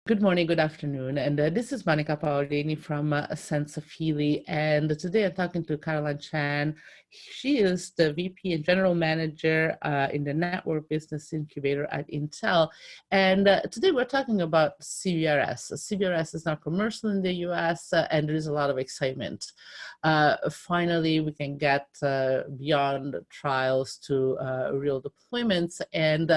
Good morning, good afternoon. And this is Monica Paolini from Senza Fili. And today I'm talking to Caroline Chan. She is the VP and General Manager in the Network Business Incubator at Intel. And today we're talking about CBRS. CBRS is now commercial in the US and there is a lot of excitement. Finally, we can get beyond trials to real deployments. And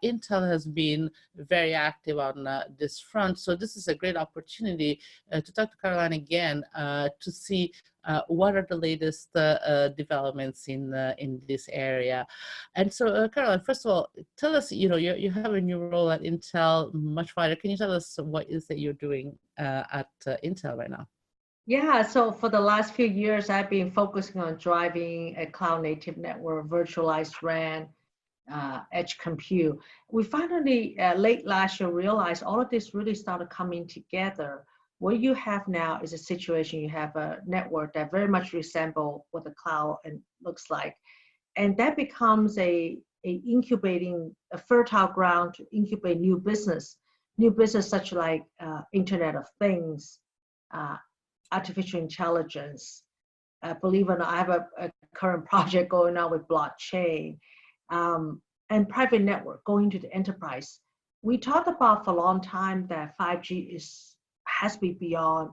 Intel has been very active on this front. So this is a great opportunity to talk to Caroline again to see what are the latest developments in this area. And so, Caroline, first of all, tell us, you have a new role at Intel, much wider. Can you tell us what is that you're doing at Intel right now? Yeah, so for the last few years, I've been focusing on driving a cloud-native network, virtualized RAN, edge compute. We finally, late last year, realized all of this really started coming together. What you have now is a situation, you have a network that very much resembles what the cloud looks like. And that becomes a fertile ground to incubate new business such like Internet of Things, artificial intelligence. Believe it or not, I have a current project going on with blockchain. And private network going to the enterprise. We talked about for a long time that 5G has to be beyond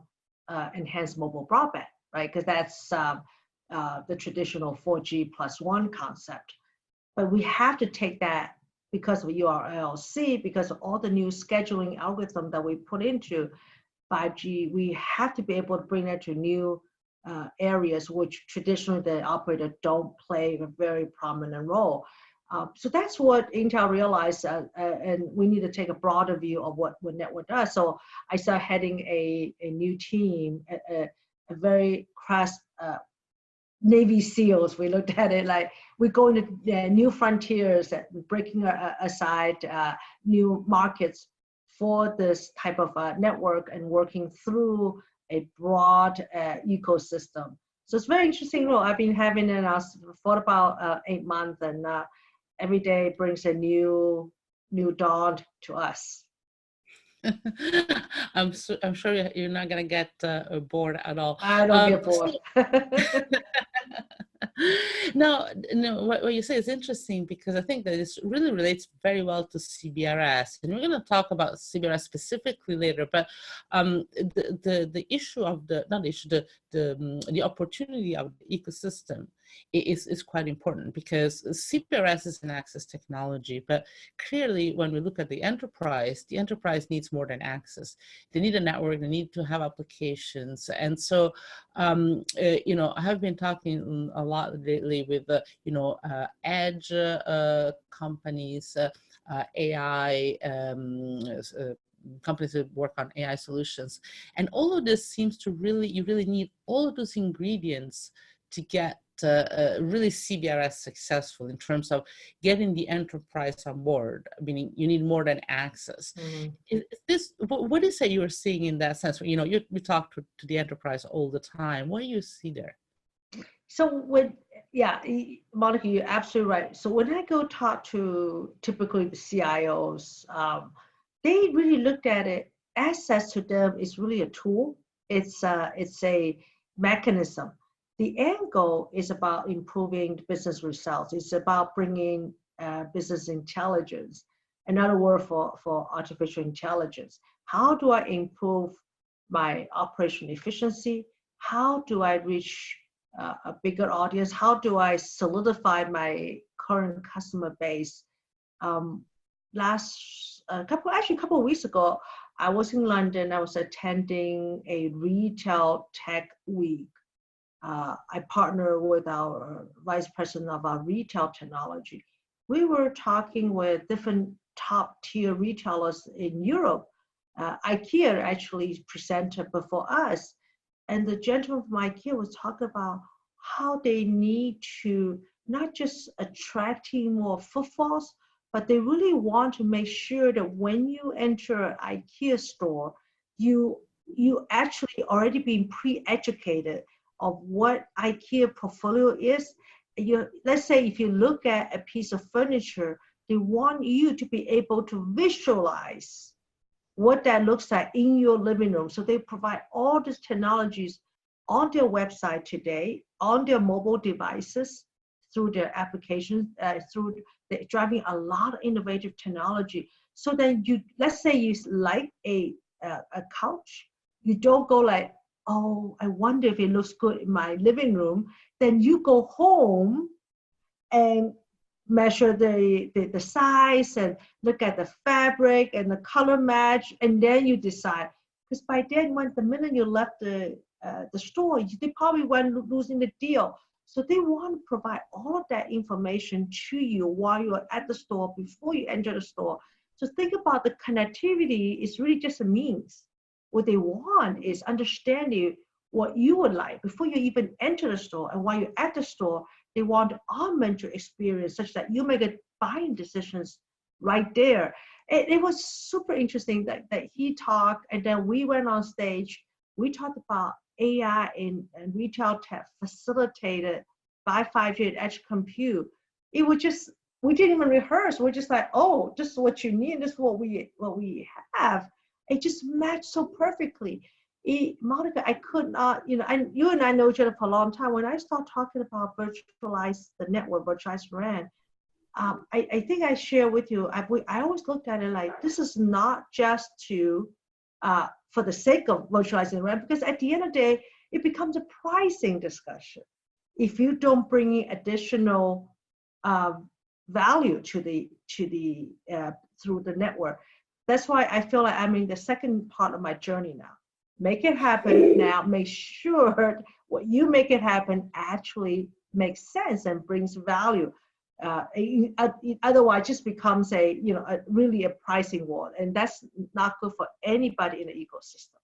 enhanced mobile broadband, right? Because that's the traditional 4G plus 1 concept. But we have to take that because of URLC, because of all the new scheduling algorithm that we put into 5G, we have to be able to bring that to new areas which traditionally the operator don't play a very prominent role. So that's what Intel realized, and we need to take a broader view of what network does. So I started heading a new team, a very crass Navy SEALs. We looked at it like we're going to new frontiers, breaking aside new markets for this type of network and working through a broad ecosystem. So it's very interesting role. I've been having it for about 8 months, and every day brings a new dawn to us. I'm sure you're not going to get bored at all. I don't get bored. No, what you say is interesting because I think that this really relates very well to CBRS, and we're going to talk about CBRS specifically later. But the issue of the opportunity of the ecosystem is quite important because CBRS is an access technology, but clearly when we look at the enterprise needs more than access. They need a network, they need to have applications. And so, I have been talking a lot lately with, edge companies, AI, companies that work on AI solutions. And all of this seems to you really need all of those ingredients to get really CBRS successful in terms of getting the enterprise on board, meaning you need more than access. Mm-hmm. What is it you're seeing in that sense? You talk to the enterprise all the time. What do you see there? So Monica, you're absolutely right. So when I go talk to typically the CIOs, they really looked at it. Access to them is really a tool. It's a mechanism. The end goal is about improving business results. It's about bringing business intelligence. Another word for artificial intelligence. How do I improve my operational efficiency? How do I reach a bigger audience? How do I solidify my current customer base? A couple of weeks ago, I was in London. I was attending a retail tech week. I partner with our vice president of our retail technology. We were talking with different top tier retailers in Europe. IKEA actually presented before us. And the gentleman from IKEA was talking about how they need to not just attracting more footfalls, but they really want to make sure that when you enter an IKEA store, you actually already been pre-educated of what IKEA portfolio is. Let's say if you look at a piece of furniture, they want you to be able to visualize what that looks like in your living room. So they provide all these technologies on their website today, on their mobile devices, through their applications, through the, driving a lot of innovative technology. So then you, let's say you like a couch, you don't go like, oh, I wonder if it looks good in my living room. Then you go home and measure the size and look at the fabric and the color match, and then you decide. Because by then, when the minute you left the store, they probably went losing the deal. So they want to provide all of that information to you while you're at the store, before you enter the store. So think about the connectivity is really just a means. What they want is understanding what you would like before you even enter the store, and while you're at the store, they want to augment your experience such that you make buying decisions right there. It was super interesting that he talked, and then we went on stage. We talked about AI and retail tech facilitated by 5G and edge compute. It was just, we didn't even rehearse. We're just like, oh, this is what you need. This is what we have. It just matched so perfectly. Monica, I could not, you and I know each other for a long time. When I start talking about virtualized the network, virtualized RAN, I think I share with you, I always looked at it like, this is not just for the sake of virtualizing RAN, because at the end of the day, it becomes a pricing discussion. If you don't bring in additional value through the network. That's why I feel like I'm in the second part of my journey now. Make it happen now. Make sure what you make it happen actually makes sense and brings value. Otherwise, it just becomes really a pricing war, and that's not good for anybody in the ecosystem.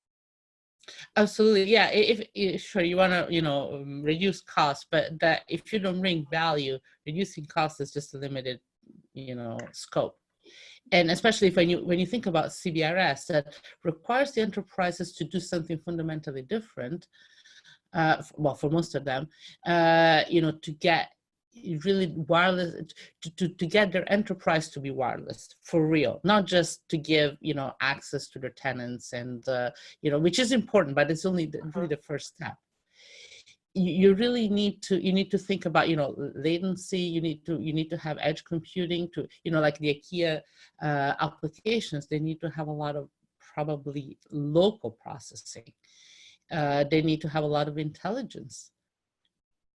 Absolutely, yeah. If sure you want to reduce costs, but that if you don't bring value, reducing costs is just a limited scope. And especially when you think about CBRS, that requires the enterprises to do something fundamentally different, well, for most of them, to get really wireless, to get their enterprise to be wireless for real, not just to give access to their tenants, and which is important, but it's only really the first step. You really need to think about latency. You need to have edge computing to like the IKEA applications. They need to have a lot of probably local processing. They need to have a lot of intelligence.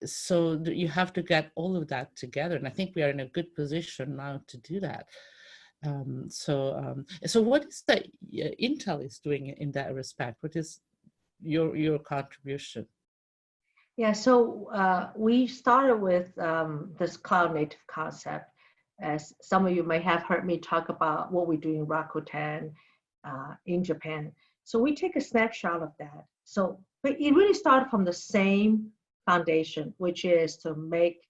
So you have to get all of that together, and I think we are in a good position now to do that. So what is that Intel is doing in that respect? What is your contribution? Yeah, so we started with this cloud native concept. As some of you may have heard me talk about what we do in Rakuten in Japan. So we take a snapshot of that. But it really started from the same foundation, which is to make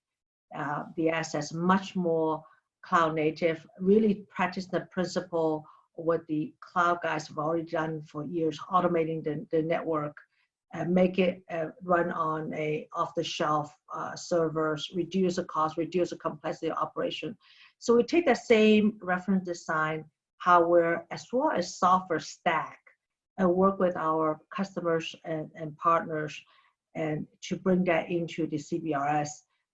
the assets much more cloud native, really practice the principle of what the cloud guys have already done for years, automating the network, make it run on a off-the-shelf servers, reduce the cost, reduce the complexity of operation. So we take that same reference design, hardware, as well as software stack, and work with our customers and partners, and to bring that into the CBRS.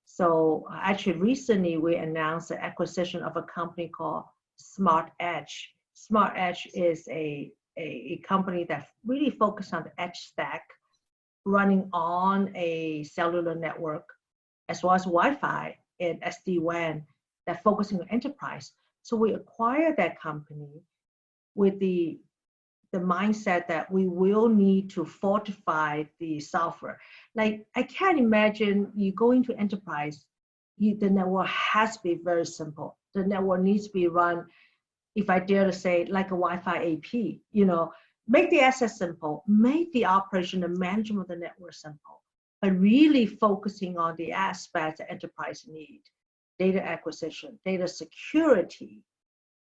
So actually recently we announced the acquisition of a company called Smart Edge. Smart Edge is a company that really focuses on the edge stack, running on a cellular network, as well as Wi-Fi and SD-WAN, that focusing on enterprise. So we acquired that company with the mindset that we will need to fortify the software. Like, I can't imagine you go into enterprise, the network has to be very simple. The network needs to be run, if I dare to say, like a Wi-Fi AP, make the access simple, make the operation and management of the network simple, but really focusing on the aspects that enterprise need: data acquisition, data security,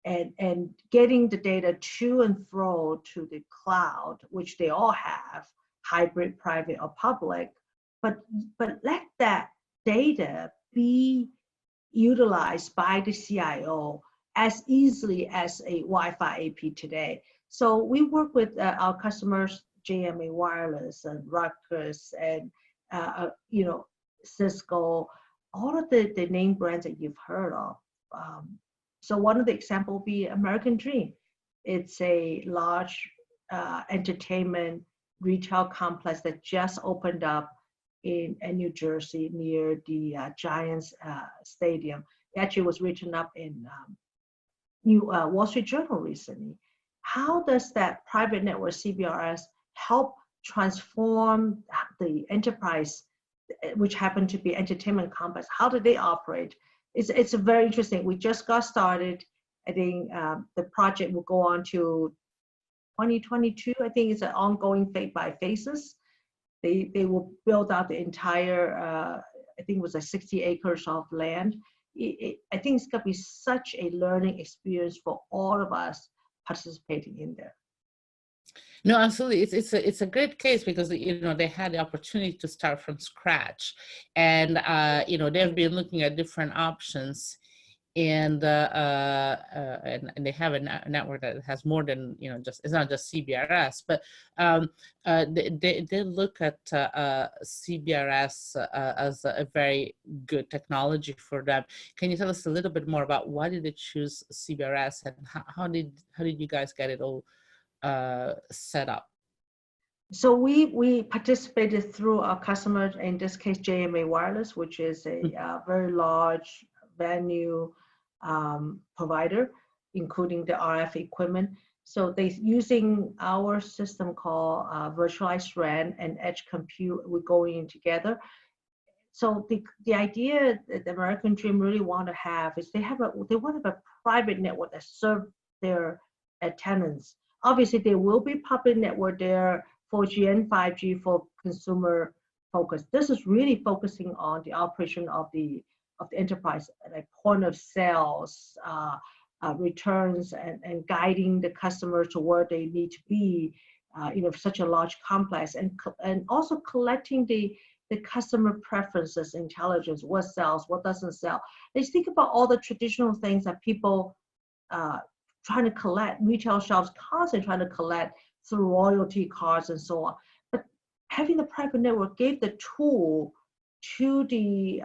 and getting the data to and fro to the cloud, which they all have, hybrid, private, or public, but let that data be utilized by the CIO as easily as a Wi-Fi AP today. So we work with our customers, JMA Wireless and Rutgers and Cisco, all of the name brands that you've heard of. So one of the examples will be American Dream. It's a large entertainment retail complex that just opened up in New Jersey near the Giants Stadium. It actually was written up in New Wall Street Journal recently. How does that private network CBRS help transform the enterprise, which happened to be entertainment complex? How do they operate? It's very interesting. We just got started. I think the project will go on to 2022. I think it's an ongoing phase by phases. They will build out the entire, I think it was 60 acres of land. I think it's going to be such a learning experience for all of us participating in there. No, absolutely. It's a great case because they had the opportunity to start from scratch, and they've been looking at different options, and they have a network that has more than it's not just CBRS, but they look at CBRS as a very good technology for them. Can you tell us a little bit more about why did they choose CBRS, and how did you guys get it all set up? So we participated through our customers, in this case JMA Wireless, which is a very large venue provider, including the RF equipment. So they using our system called virtualized RAN and edge compute. We're going in together. So the idea that the American Dream really want to have is they want to have a private network that serve their tenants. Obviously, there will be public network there, 4G and 5G for consumer focus. This is really focusing on the operation of the enterprise, like point of sales, returns, and guiding the customers to where they need to be, such a large complex, and also collecting the customer preferences, intelligence, what sells, what doesn't sell. Let's think about all the traditional things that people trying to collect, retail shops constantly trying to collect through loyalty cards and so on. But having the private network gave the tool to the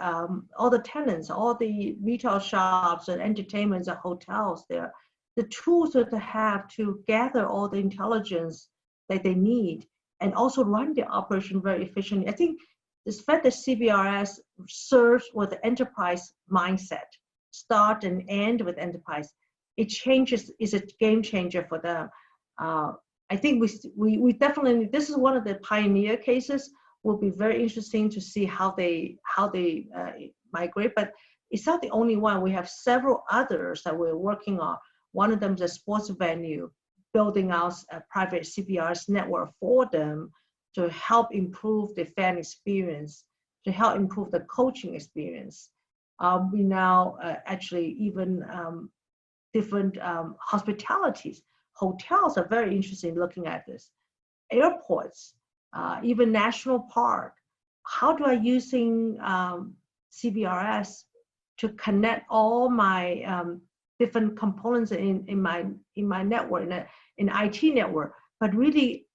all the tenants, all the retail shops and entertainments and hotels there, the tools that they have to gather all the intelligence that they need and also run the operation very efficiently. I think this fact that CBRS serves with the enterprise mindset, start and end with enterprise, it changes, is a game changer for them. I think we definitely, this is one of the pioneer cases. Will be very interesting to see how they migrate, but it's not the only one. We have several others that we're working on. One of them is a sports venue, building out a private CBRS network for them to help improve the fan experience, to help improve the coaching experience. We now actually even different hospitalities. Hotels are very interested in looking at this. Airports, even national park. How do I using CBRS to connect all my different components in my network, in IT network, but really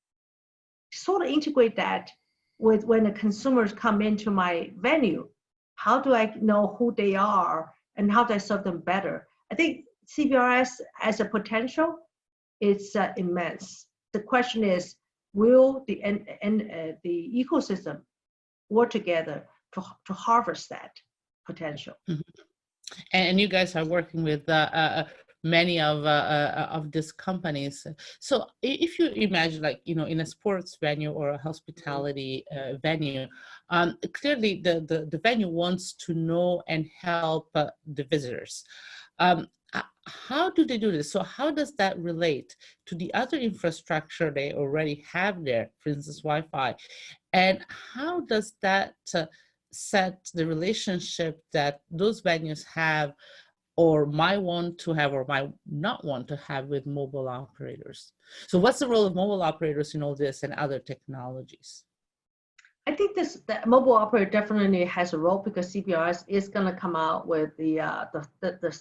sort of integrate that with when the consumers come into my venue. How do I know who they are and how do I serve them better? I think CBRS as a potential, it's immense. The question is, will the ecosystem work together to harvest that potential? Mm-hmm. And you guys are working with many of these companies. So if you imagine, like, in a sports venue or a hospitality venue, clearly the venue wants to know and help the visitors. How do they do this? So how does that relate to the other infrastructure they already have there, for instance, Wi-Fi? And how does that set the relationship that those venues have or might want to have or might not want to have with mobile operators? So what's the role of mobile operators in all this and other technologies? I think the mobile operator definitely has a role because CBRS is going to come out with the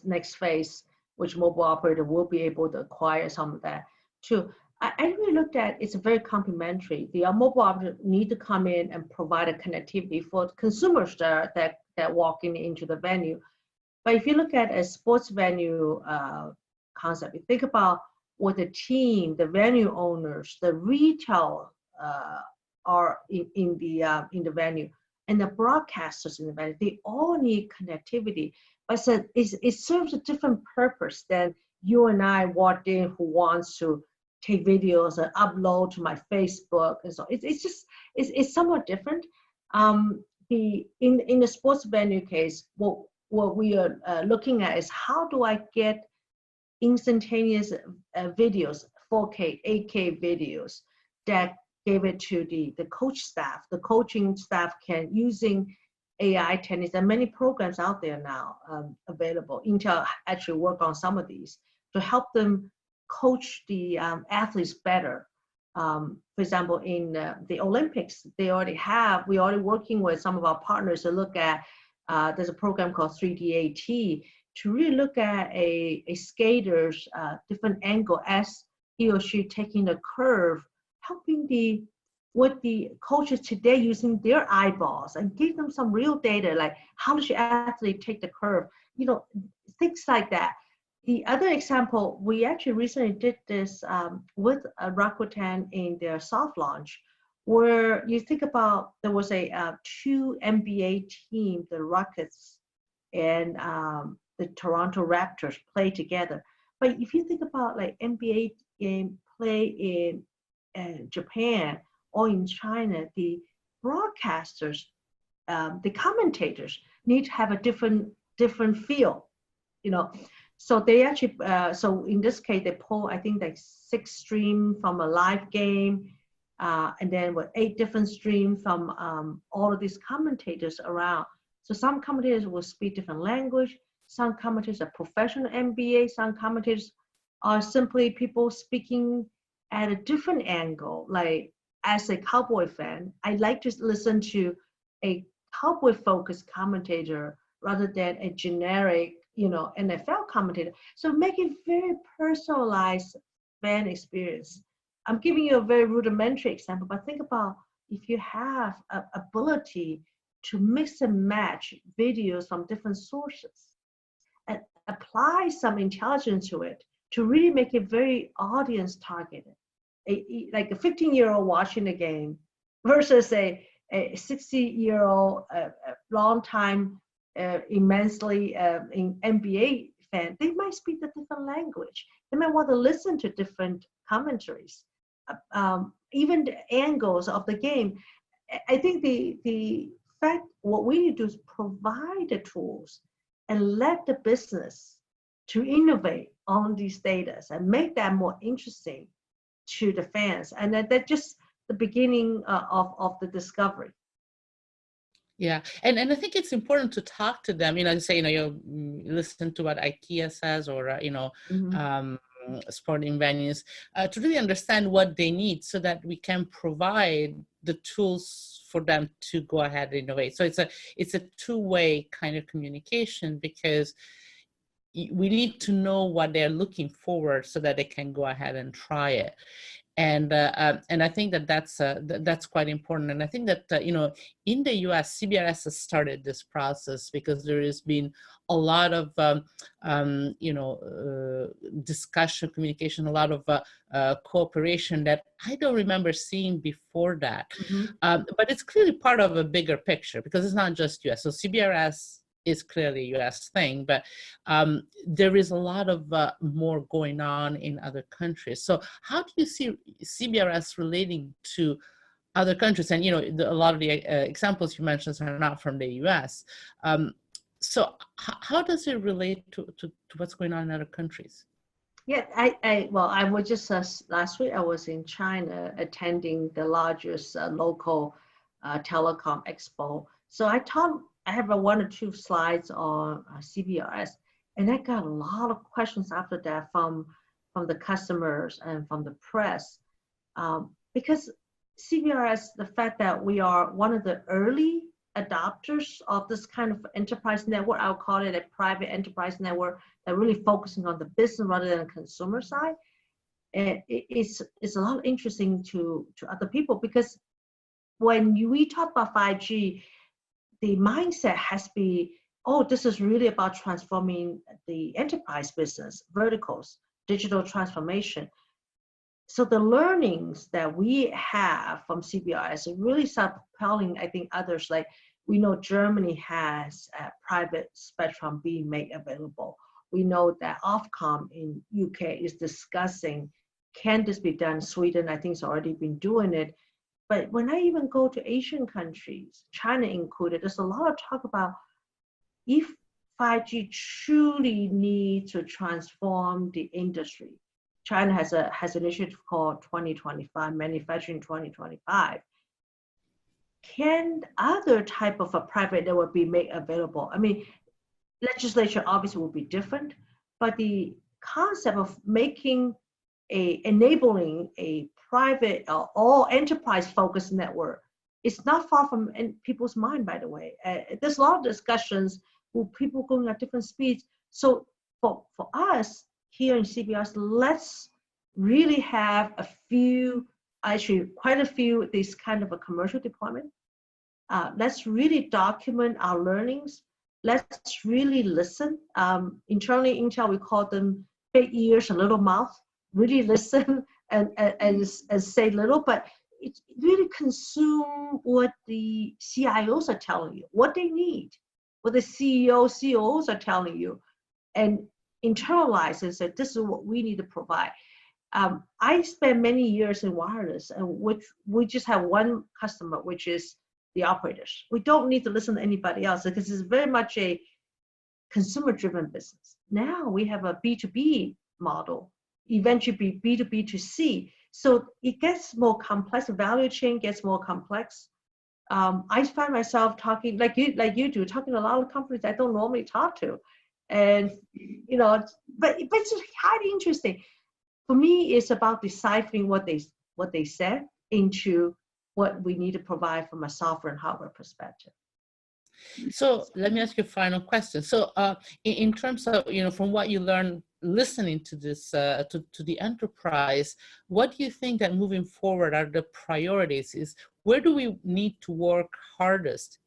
next phase, which mobile operator will be able to acquire some of that too. I really looked at it's very complementary. The mobile operator need to come in and provide a connectivity for consumers that walking into the venue. But if you look at a sports venue concept, you think about what the team, the venue owners, the retail are in the venue, and the broadcasters in the venue. They all need connectivity. But so it serves a different purpose than you and I walked in who wants to take videos and upload to my Facebook, and so it's somewhat different. In the sports venue case, what we are looking at is how do I get instantaneous videos, 4K, 8K videos that give it to the coach staff. The coaching staff can using AI techniques. There are many programs out there now available. Intel actually work on some of these to help them coach the athletes better. For example, in the Olympics, we already working with some of our partners to look at, there's a program called 3DAT to really look at a skater's different angle as he or she taking the curve, helping what the coaches today using their eyeballs and give them some real data, like how does your athlete take the curve, things like that. The other example, we actually recently did this with Rakuten in their soft launch, where you think about there was two NBA teams, the Rockets and the Toronto Raptors play together. But if you think about like NBA game play in Japan or in China, the broadcasters, the commentators need to have a different feel, So they actually, so in this case, they pull, I think like 6 streams from a live game, and then with 8 different streams from all of these commentators around. So some commentators will speak different language. Some commentators are professional NBA. Some commentators are simply people speaking at a different angle. Like as a Cowboy fan, I like to listen to a Cowboy-focused commentator rather than a generic, NFL commentator. So make it very personalized fan experience. I'm giving you a very rudimentary example, but think about if you have an ability to mix and match videos from different sources and apply some intelligence to it to really make it very audience targeted. Like a 15-year-old watching the game versus a 60-year-old long time immensely in NBA fan, they might speak a different language. They might want to listen to different commentaries, even the angles of the game. I think the fact what we need to do is provide the tools and let the business to innovate on these data and make that more interesting to the fans. And that's just the beginning of the discovery. Yeah, and I think it's important to talk to them. Say you listen to what IKEA says, or sporting venues, to really understand what they need, so that we can provide the tools for them to go ahead and innovate. So it's a two-way kind of communication, because we need to know what they're looking for so that they can go ahead and try it. And I think that's quite important. And I think that in the U.S., CBRS has started this process because there has been a lot of discussion, communication, a lot of cooperation that I don't remember seeing before that. But it's clearly part of a bigger picture, because it's not just U.S. So CBRS is clearly a U.S. thing, but there is a lot of more going on in other countries. So how do you see CBRS relating to other countries? And a lot of the examples you mentioned are not from the U.S. So how does it relate to what's going on in other countries? Yeah, I was just last week I was in China attending the largest local telecom expo. So I have 1 or 2 slides on CBRS, and I got a lot of questions after that from the customers and from the press, because CBRS, the fact that we are one of the early adopters of this kind of enterprise network, I'll call it a private enterprise network that really focusing on the business rather than the consumer side. And it's a lot interesting to other people, because when we talk about 5G, the mindset has to be, oh, this is really about transforming the enterprise business verticals, digital transformation. So the learnings that we have from CBRS really start propelling, I think, others. Like, we know Germany has private spectrum being made available. We know that Ofcom in UK is discussing, can this be done? Sweden, I think, has already been doing it. But when I even go to Asian countries, China included, there's a lot of talk about, if 5G truly needs to transform the industry. China has an initiative called 2025, Manufacturing 2025. Can other type of a private network be made available? I mean, legislation obviously will be different, but the concept of enabling a private all enterprise focused network is not far from people's mind, by the way. There's a lot of discussions with people going at different speeds. So for us here in CBRS, let's really have a few, actually quite a few, this kind of a commercial deployment. Let's really document our learnings. Let's really listen. Internally, Intel, we call them big ears and little mouth. Really listen and say little, but it really consume what the CIOs are telling you, what they need, what the CEOs, COOs are telling you, and internalize and say, this is what we need to provide. I spent many years in wireless, and we just have one customer, which is the operators. We don't need to listen to anybody else, because it's very much a consumer-driven business. Now we have a B2B model, eventually B2B2C. So it gets more complex, the value chain gets more complex. I find myself talking, like you do, talking to a lot of companies I don't normally talk to. And, but it's highly interesting. For me, it's about deciphering what they said into what we need to provide from a software and hardware perspective. So let me ask you a final question. So in terms of, from what you learned listening to this, to the enterprise, what do you think that moving forward are the priorities? Is where do we need to work hardest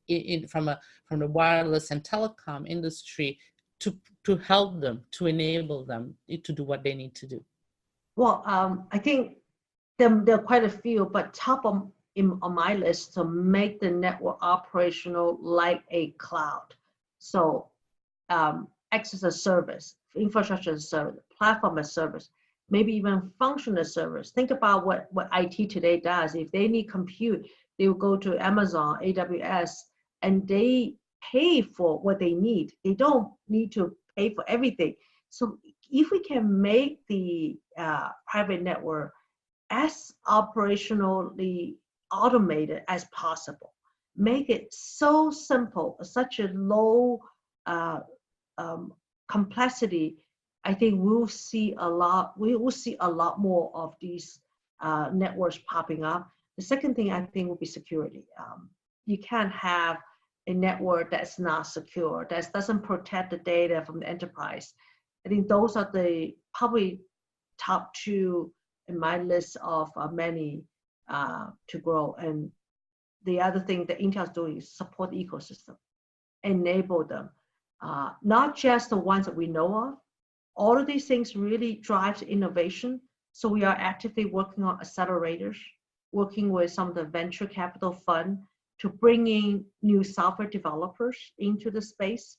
from the wireless and telecom industry to help them, to enable them to do what they need to do? Well, I think there are quite a few, but top on my list, to make the network operational like a cloud. So access as service, infrastructure as service, platform as service, maybe even function as service. Think about what IT today does. If they need compute, they will go to Amazon, AWS, and they pay for what they need. They don't need to pay for everything. So if we can make the private network as operationally automated as possible, make it so simple, such a low complexity, I think we will see a lot more of these networks popping up. The second thing I think will be security. You can't have a network that's not secure, that doesn't protect the data from the enterprise. I think those are the probably top two in my list of many to grow. And the other thing that Intel is doing is support the ecosystem, enable them, not just the ones that we know of. All of these things really drives innovation. So we are actively working on accelerators, working with some of the venture capital fund to bring in new software developers into the space.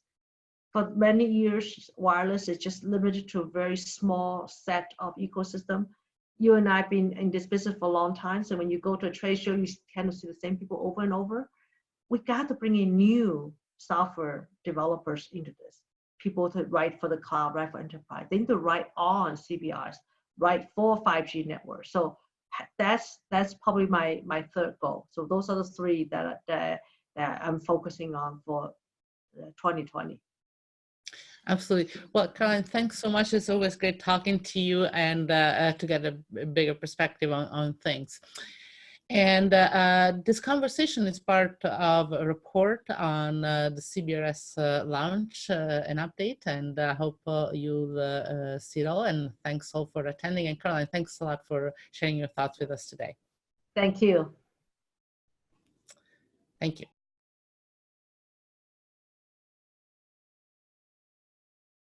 For many years, wireless is just limited to a very small set of ecosystem. You and I have been in this business for a long time, so when you go to a trade show, you kind of see the same people over and over. We got to bring in new software developers into this. People to write for the cloud, write for enterprise. They need to write on CBRS, write for 5G networks. So that's probably my third goal. So those are the three that I'm focusing on for 2020. Absolutely. Well, Caroline, thanks so much. It's always great talking to you and to get a bigger perspective on things. And this conversation is part of a report on the CBRS launch, an update, and I hope you'll see it all. And thanks all for attending. And Caroline, thanks a lot for sharing your thoughts with us today. Thank you. Thank you.